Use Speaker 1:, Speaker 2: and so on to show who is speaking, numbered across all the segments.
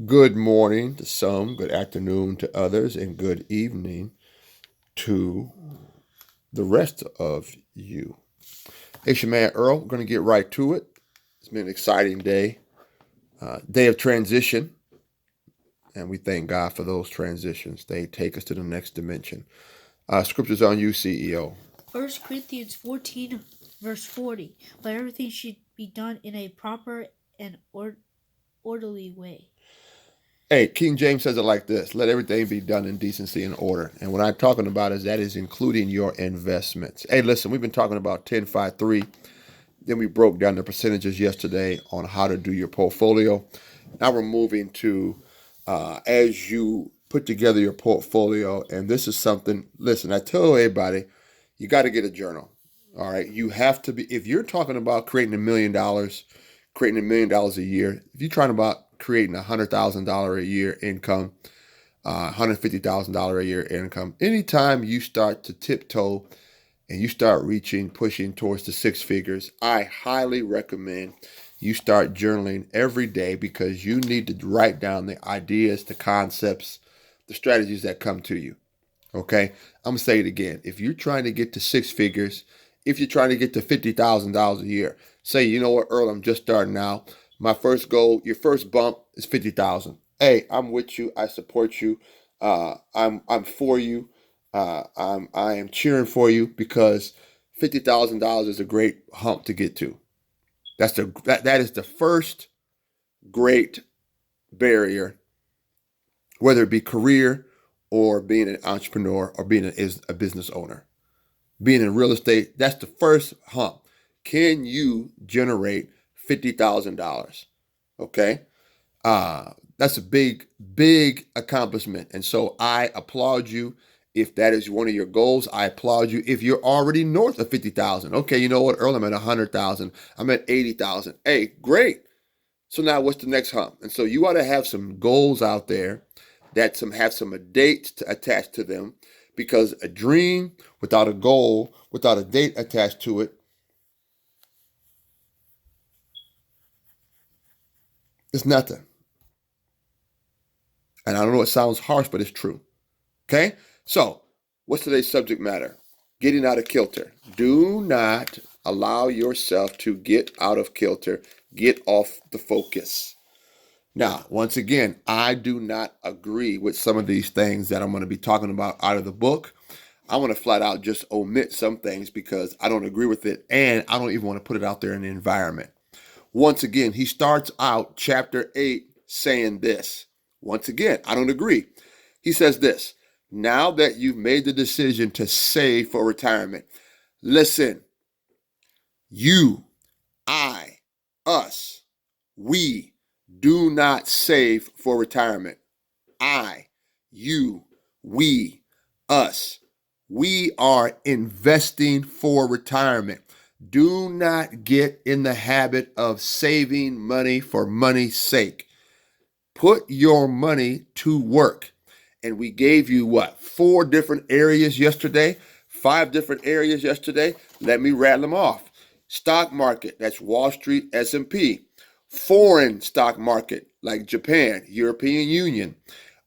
Speaker 1: Good morning to some, good afternoon to others, and good evening to the rest of you. It's your man Earl. We're going to get right to it. It's been an exciting day, day of transition, and we thank God for those transitions. They take us to the next dimension. Scriptures on you, CEO.
Speaker 2: 1 Corinthians 14, verse 40. But everything should be done in a proper and orderly way.
Speaker 1: Hey, King James says it like this: let everything be done in decency and order. And what I'm talking about is that is including your investments. Hey, listen, we've been talking about 10-5-3. Then we broke down the percentages yesterday on how to do your portfolio. Now we're moving to as you put together your portfolio. And this is something, listen, I tell everybody, you got to get a journal. All right. You have to be, if you're talking about creating $1 million, creating $1 million a year, if you're trying about creating $100,000 a year income, $150,000 a year income, anytime you start to tiptoe and you start pushing towards the six figures, I highly recommend you start journaling every day because you need to write down the ideas, the concepts, the strategies that come to you. Okay? I'm going to say it again. If you're trying to get to six figures, if you're trying to get to $50,000 a year, say, you know what, Earl, I'm just starting out. My first goal, your first bump is 50,000. Hey, I'm with you. I support you. I'm for you. I am cheering for you because $50,000 is a great hump to get to. That is the first great barrier, whether it be career or being an entrepreneur or being a business owner. Being in real estate, that's the first hump. Can you generate $50,000? Okay. That's a big, big accomplishment. And so I applaud you. If that is one of your goals, I applaud you. If you're already north of 50,000, okay, you know what, Earl, I'm at 100,000. I'm at 80,000. Hey, great. So now what's the next hump? And so you ought to have some goals out there that have some dates attached to them because a dream without a goal, without a date attached to it, is nothing. And I don't know, it sounds harsh, but it's true. Okay? So, what's today's subject matter? Getting out of kilter. Do not allow yourself to get out of kilter. Get off the focus. Now, once again, I do not agree with some of these things that I'm going to be talking about out of the book. I want to flat out just omit some things because I don't agree with it and I don't even want to put it out there in the environment. Once again, he starts out chapter 8 saying this. Once again, I don't agree. He says this: now that you've made the decision to save for retirement, listen, you, I, us, we do not save for retirement. I, you, we, us. We are investing for retirement. Do not get in the habit of saving money for money's sake. Put your money to work. And we gave you what? 4 different areas yesterday, 5 different areas yesterday. Let me rattle them off. Stock market, that's Wall Street, S&P. Foreign stock market, like Japan, European Union.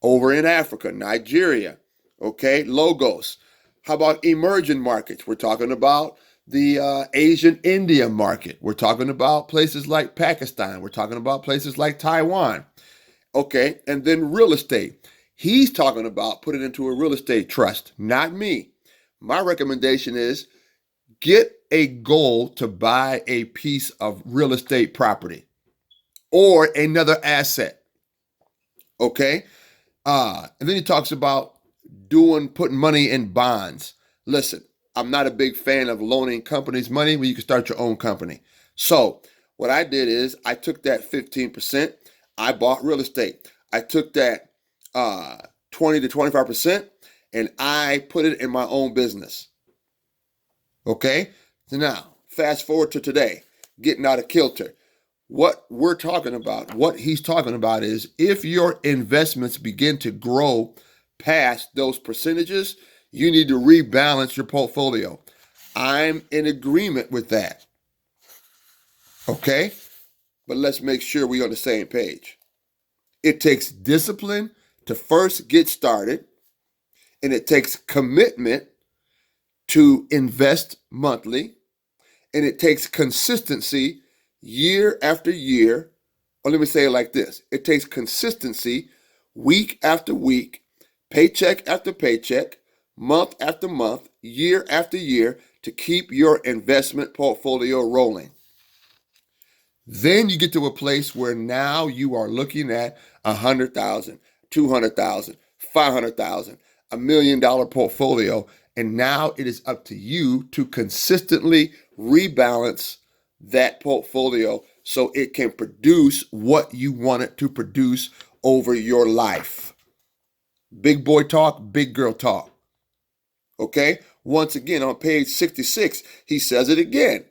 Speaker 1: Over in Africa, Nigeria. Okay, logos. How about emerging markets? We're talking about the Asian India market. We're talking about places like Pakistan. We're talking about places like Taiwan. Okay, and then real estate. He's talking about putting it into a real estate trust, not me. My recommendation is get a goal to buy a piece of real estate property or another asset. Okay, and then he talks about putting money in bonds. Listen, I'm not a big fan of loaning companies money when you can start your own company. So what I did is I took that 15%, I bought real estate. I took that 20 to 25% and I put it in my own business. Okay? So now, fast forward to today, getting out of kilter. What we're talking about, what he's talking about is if your investments begin to grow past those percentages, you need to rebalance your portfolio. I'm in agreement with that. Okay? But let's make sure we're on the same page. It takes discipline to first get started, and it takes commitment to invest monthly, and it takes consistency year after year. Or let me say it like this: it takes consistency week after week, paycheck after paycheck, month after month, year after year to keep your investment portfolio rolling. Then you get to a place where now you are looking at 100,000, 200,000, 500,000, $1 million portfolio. And now it is up to you to consistently rebalance that portfolio so it can produce what you want it to produce over your life. Big boy talk, big girl talk. Okay? Once again, on page 66, he says it again.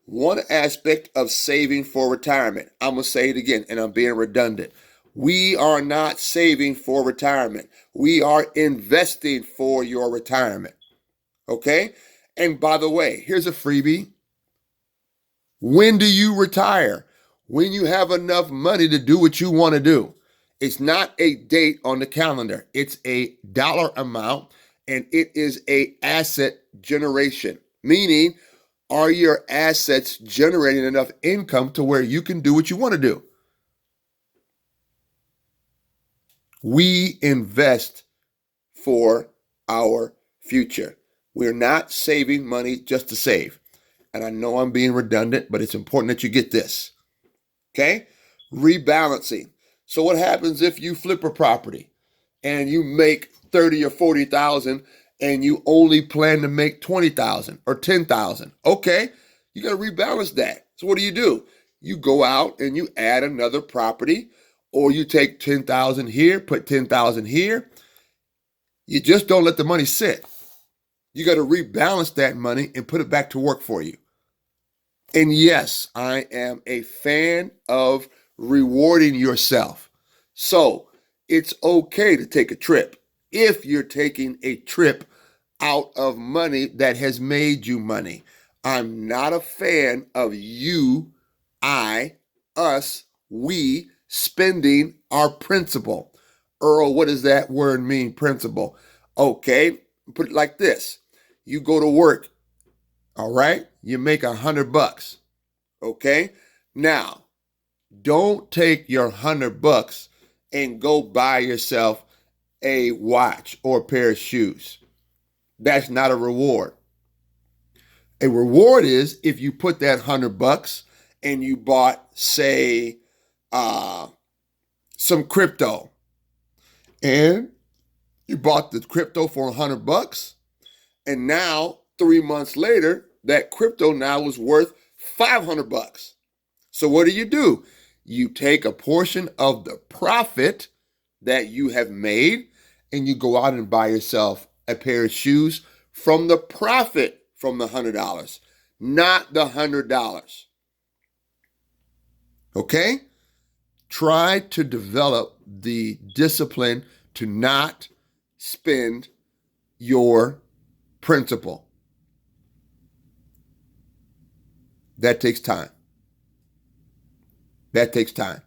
Speaker 1: One aspect of saving for retirement. I'm going to say it again, and I'm being redundant. We are not saving for retirement. We are investing for your retirement. Okay? And by the way, here's a freebie. When do you retire? When you have enough money to do what you want to do. It's not a date on the calendar. It's a dollar amount, and it is a asset generation, meaning are your assets generating enough income to where you can do what you want to do? We invest for our future. We're not saving money just to save. And I know I'm being redundant, but it's important that you get this. Okay? Rebalancing. So what happens if you flip a property and you make 30 or 40,000 and you only plan to make 20,000 or 10,000? Okay, you got to rebalance that. So what do? You go out and you add another property, or you take 10,000 here, put 10,000 here. You just don't let the money sit. You got to rebalance that money and put it back to work for you. And yes, I am a fan of rewarding yourself. So it's okay to take a trip if you're taking a trip out of money that has made you money. I'm not a fan of you, I, us, we spending our principal. Earl, what does that word mean, principal? Okay, put it like this. You go to work, all right? You make $100, okay? Now, don't take your $100 and go buy yourself a watch or a pair of shoes. That's not a reward. A reward is if you put that $100 and you bought, say, some crypto, and you bought the crypto for $100, and now 3 months later, that crypto now is worth $500. So what do? You take a portion of the profit that you have made and you go out and buy yourself a pair of shoes from the profit from the $100, not the $100. Okay? Try to develop the discipline to not spend your principal. That takes time. That takes time.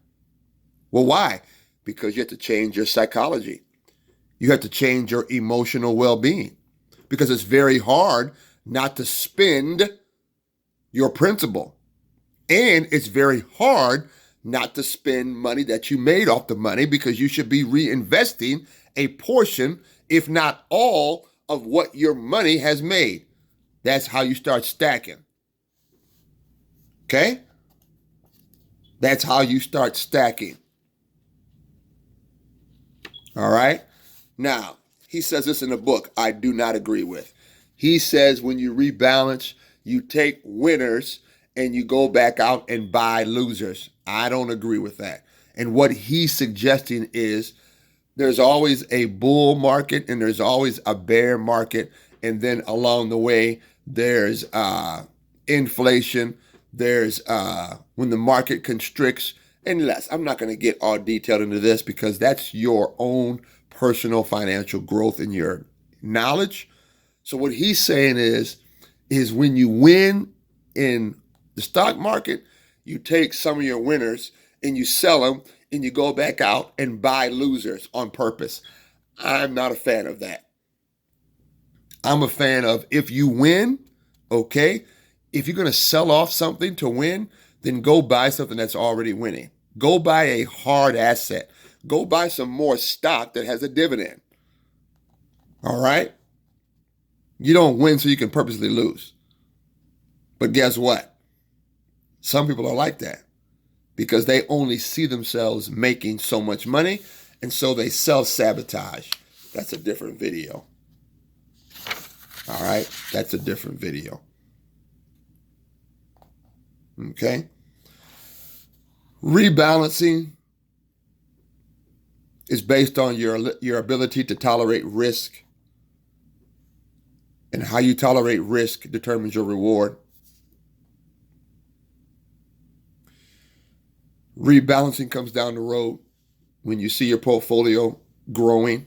Speaker 1: Well, why? Because you have to change your psychology. You have to change your emotional well-being, because it's very hard not to spend your principal. And it's very hard not to spend money that you made off the money, because you should be reinvesting a portion, if not all, of what your money has made. That's how you start stacking. Okay? That's how you start stacking. All right? Now, he says this in the book I do not agree with. He says when you rebalance, you take winners and you go back out and buy losers. I don't agree with that. And what he's suggesting is there's always a bull market and there's always a bear market. And then along the way, there's inflation. There's when the market constricts. And less, I'm not going to get all detailed into this because that's your own personal financial growth and your knowledge. So what he's saying is when you win in the stock market, you take some of your winners and you sell them and you go back out and buy losers on purpose. I'm not a fan of that. I'm a fan of if you win, okay, if you're going to sell off something to win, then go buy something that's already winning. Go buy a hard asset. Go buy some more stock that has a dividend. All right? You don't win so you can purposely lose. But guess what? Some people are like that because they only see themselves making so much money, and so they self-sabotage. That's a different video. All right? That's a different video. Okay? Rebalancing is based on your ability to tolerate risk. And how you tolerate risk determines your reward. Rebalancing comes down the road when you see your portfolio growing,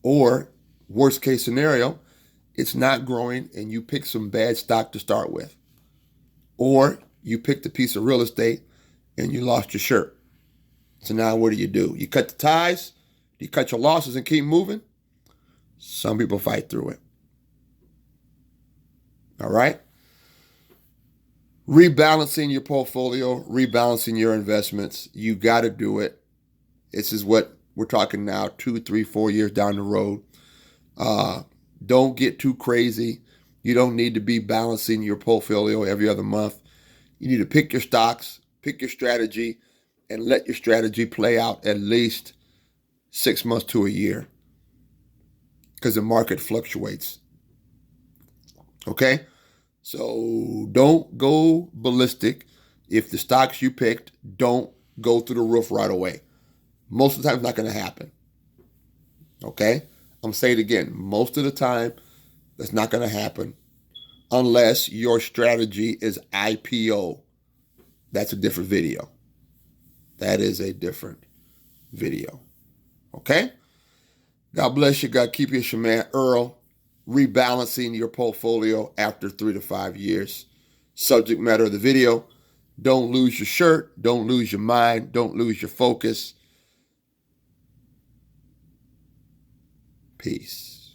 Speaker 1: or worst case scenario, it's not growing and you pick some bad stock to start with. Or you picked a piece of real estate and you lost your shirt. So now what do? You cut the ties? You cut your losses and keep moving? Some people fight through it. All right? Rebalancing your portfolio, rebalancing your investments. You got to do it. This is what we're talking now, 2, 3, 4 years down the road. Don't get too crazy. You don't need to be balancing your portfolio every other month. You need to pick your stocks, pick your strategy, and let your strategy play out at least 6 months to a year because the market fluctuates. Okay? So don't go ballistic if the stocks you picked don't go through the roof right away. Most of the time, it's not going to happen. Okay? I'm going to say it again. Most of the time, that's not going to happen unless your strategy is IPO. That's a different video. That is a different video. Okay? God bless you. God keep you. It's your man Earl. Rebalancing your portfolio after 3 to 5 years. Subject matter of the video: don't lose your shirt, don't lose your mind, don't lose your focus. Peace.